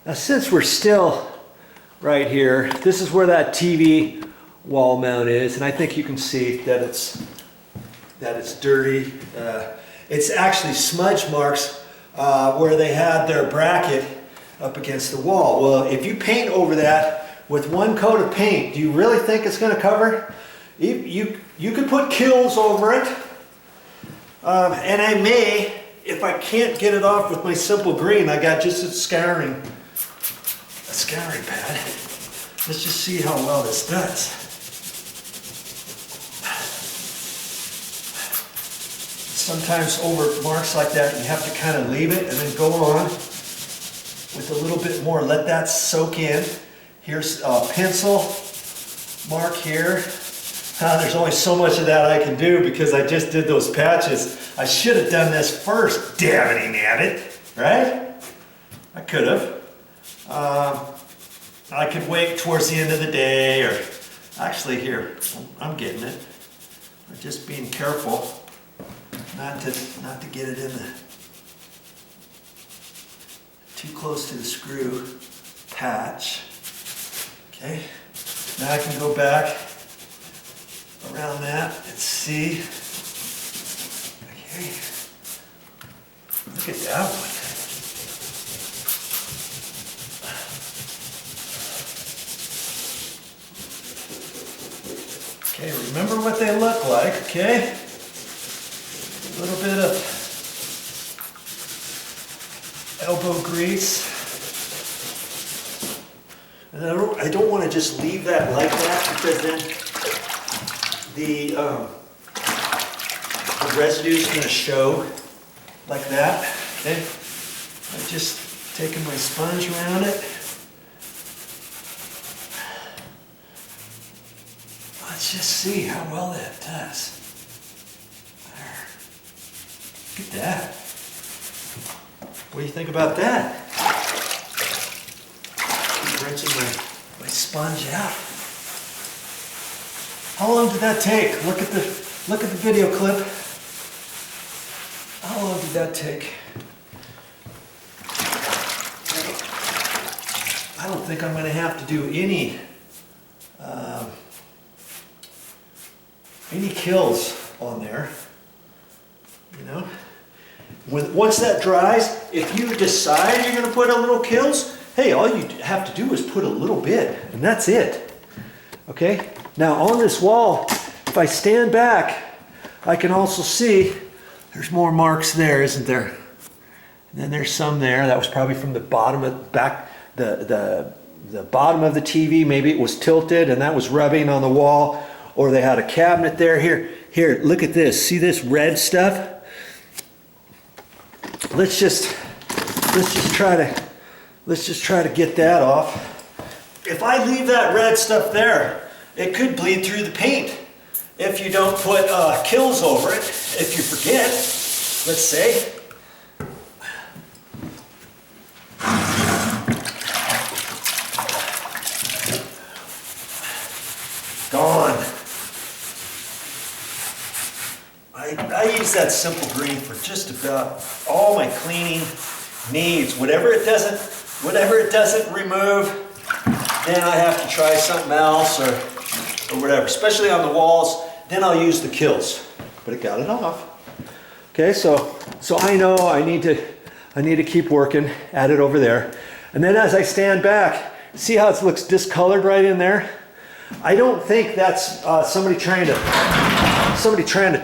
Now since we're still right here, this is where that TV wall mount is, and I think you can see that it's dirty. It's actually smudge marks where they had their bracket up against the wall. Well, if you paint over that with one coat of paint, do you really think it's going to cover? You could put kilz over it, and I may, if I can't get it off with my simple green, I got just a scouring pad. Let's just see how well this does. Sometimes over marks like that, you have to kind of leave it and then go on with a little bit more. Let that soak in. Here's a pencil mark here. There's only so much of that I can do because I just did those patches. I should have done this first, damn it, nabbit, right? I could have. I could wait towards the end of the day, or actually here, I'm getting it. I'm just being careful not to get it in too close to the screw patch. Okay, now I can go back around that and see. Okay, look at that one. Okay, remember what they look like, okay? A little bit of elbow grease. And I don't want to just leave that like that, because then the residue is going to show like that. Okay, I'm just taking my sponge around it. Let's just see how well that does. There. Look at that. What do you think about that? Keep rinsing my sponge out. How long did that take? Look at the video clip. How long did that take? I don't think I'm going to have to do any kilz on there. You know, once that dries, if you decide you're going to put a little kilz, hey, all you have to do is put a little bit, and that's it. Okay. Now on this wall, if I stand back, I can also see there's more marks there, isn't there? And then there's some there. That was probably from the bottom of the bottom of the TV. Maybe it was tilted and that was rubbing on the wall, or they had a cabinet there. Here, look at this. See this red stuff? Let's just try to get that off. If I leave that red stuff there, it could bleed through the paint if you don't put kilz over it. If you forget, let's say. Gone. I use that simple green for just about all my cleaning needs. Whatever it doesn't remove, then I have to try something else or whatever, especially on the walls. Then I'll use the kilz, but it got it off. Okay, so I know I need to keep working at it over there. And then as I stand back, see how it looks discolored right in there? I don't think that's somebody trying to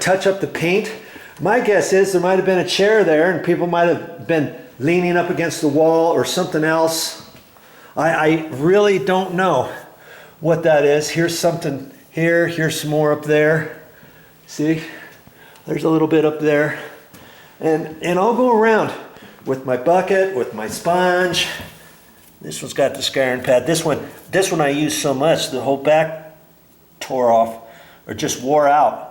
touch up the paint. My guess is there might have been a chair there and people might have been leaning up against the wall or something else. I really don't know what that is. Here's something here, here's some more up there. See, there's a little bit up there. And I'll go around with my bucket, with my sponge. This one's got the scouring pad. This one I use so much, the whole back tore off or just wore out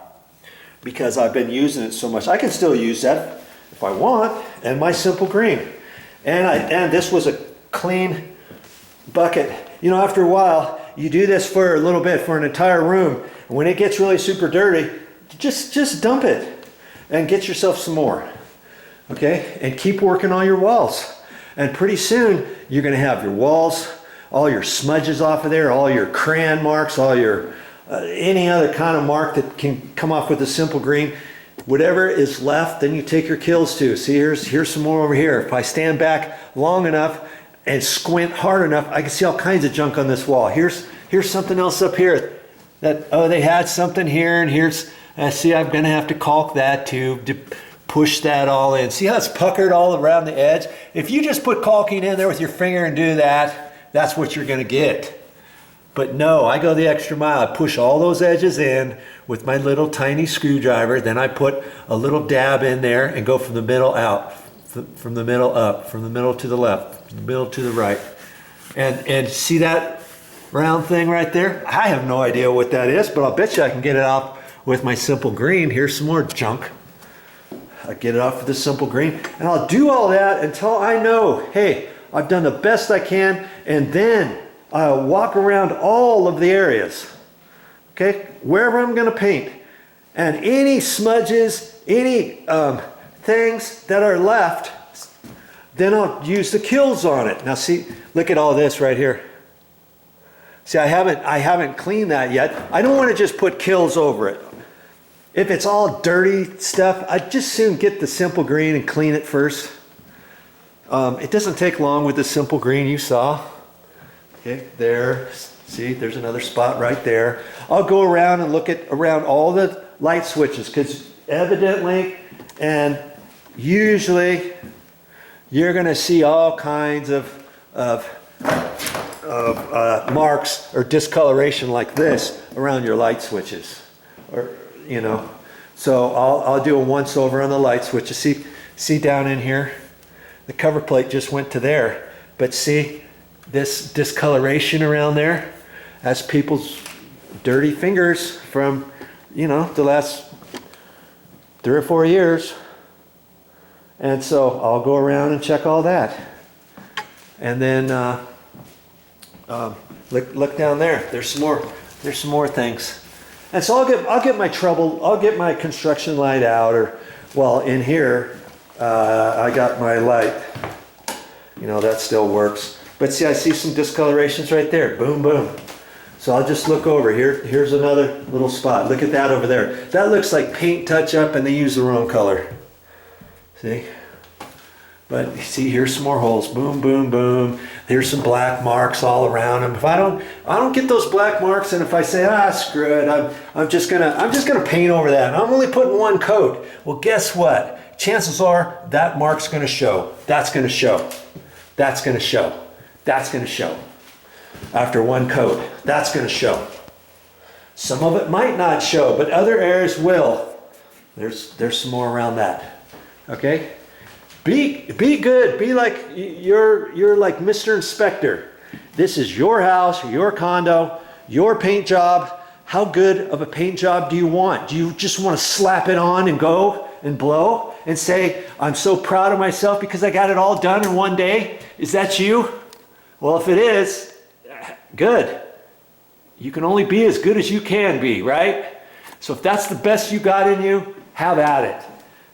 because I've been using it so much. I can still use that if I want, and my simple green. And this was a clean bucket. You know, after a while, you do this for a little bit, for an entire room. And when it gets really super dirty, just dump it and get yourself some more. Okay? And keep working on your walls. And pretty soon, you're gonna have your walls, all your smudges off of there, all your crayon marks, all your any other kind of mark that can come off with a simple green. Whatever is left, then you take your kilz to. See, here's some more over here. If I stand back long enough and squint hard enough, I can see all kinds of junk on this wall. Here's something else up here. That, oh, they had something here, and here's, see, I'm gonna have to caulk that to push that all in. See how it's puckered all around the edge? If you just put caulking in there with your finger and do that, that's what you're gonna get. But no, I go the extra mile. I push all those edges in with my little tiny screwdriver. Then I put a little dab in there and go from the middle out, from the middle up, from the middle to the left, from the middle to the right. And see that round thing right there? I have no idea what that is, but I'll bet you I can get it off with my simple green. Here's some more junk. I get it off with the simple green. And I'll do all that until I know, hey, I've done the best I can, and then I'll walk around all of the areas, okay, wherever I'm going to paint. And any smudges, any things that are left, then I'll use the kilz on it. Now see, look at all this right here. See, I haven't cleaned that yet. I don't want to just put kilz over it. If it's all dirty stuff, I'd just soon get the simple green and clean it first. It doesn't take long with the simple green, you saw. Okay, there, see, there's another spot right there. I'll go around and look around all the light switches, because evidently and usually you're going to see all kinds of marks or discoloration like this around your light switches, or you know. So I'll do a once over on the light switches. See down in here, the cover plate just went to there, but see this discoloration around there? That's people's dirty fingers from, you know, the last 3 or 4 years. And so I'll go around and check all that. And then look down there. There's some more things. And so I'll get my construction light out, or well, in here I got my light. You know, that still works. But see, I see some discolorations right there. Boom, boom. So I'll just look over here. Here's another little spot. Look at that over there. That looks like paint touch up and they use the wrong color. See? But see, here's some more holes. Boom, boom, boom. There's some black marks all around them. If I don't get those black marks, and if I say, screw it, I'm just gonna paint over that. And I'm only putting 1 coat. Well, guess what? Chances are that mark's gonna show. That's gonna show. That's gonna show. That's going to show. After 1 coat, that's going to show. Some of it might not show, but other areas will. There's some more around that. Okay? Be good. Be like you're like Mr. Inspector. This is your house, your condo, your paint job. How good of a paint job do you want? Do you just want to slap it on and go and blow and say, I'm so proud of myself because I got it all done in 1 day? Is that you? Well, if it is, good. You can only be as good as you can be, right? So if that's the best you got in you, have at it.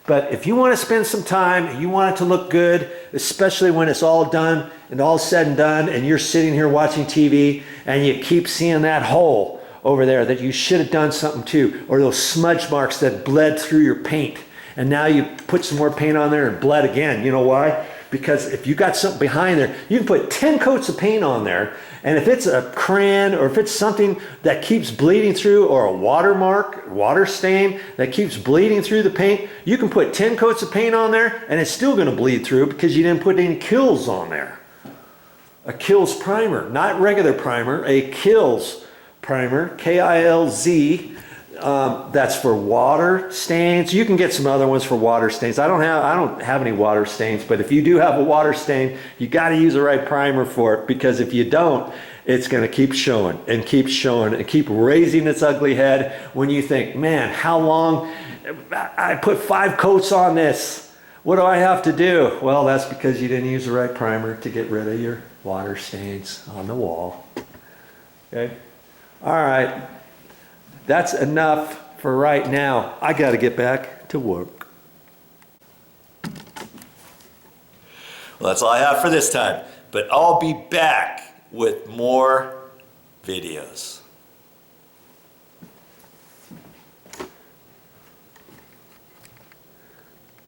But if you want to spend some time, you want it to look good, especially when it's all done and all said and done, and you're sitting here watching TV and you keep seeing that hole over there that you should have done something to, or those smudge marks that bled through your paint, and now you put some more paint on there and bled again. You know why? Because if you got something behind there, you can put 10 coats of paint on there, and if it's a crayon or if it's something that keeps bleeding through, or a watermark, water stain that keeps bleeding through the paint, you can put 10 coats of paint on there and it's still going to bleed through because you didn't put any kilz on there. A kilz primer, not regular primer, a kilz primer, K-I-L-Z. That's for water stains. You can get some other ones for water stains. I don't have any water stains, but if you do have a water stain, you got to use the right primer for it, because if you don't, it's going to keep showing and keep showing and keep raising its ugly head when you think, man, how long? I put 5 coats on this. What do I have to do? Well, that's because you didn't use the right primer to get rid of your water stains on the wall. Okay? All right. That's enough for right now. I got to get back to work. Well, that's all I have for this time. But I'll be back with more videos.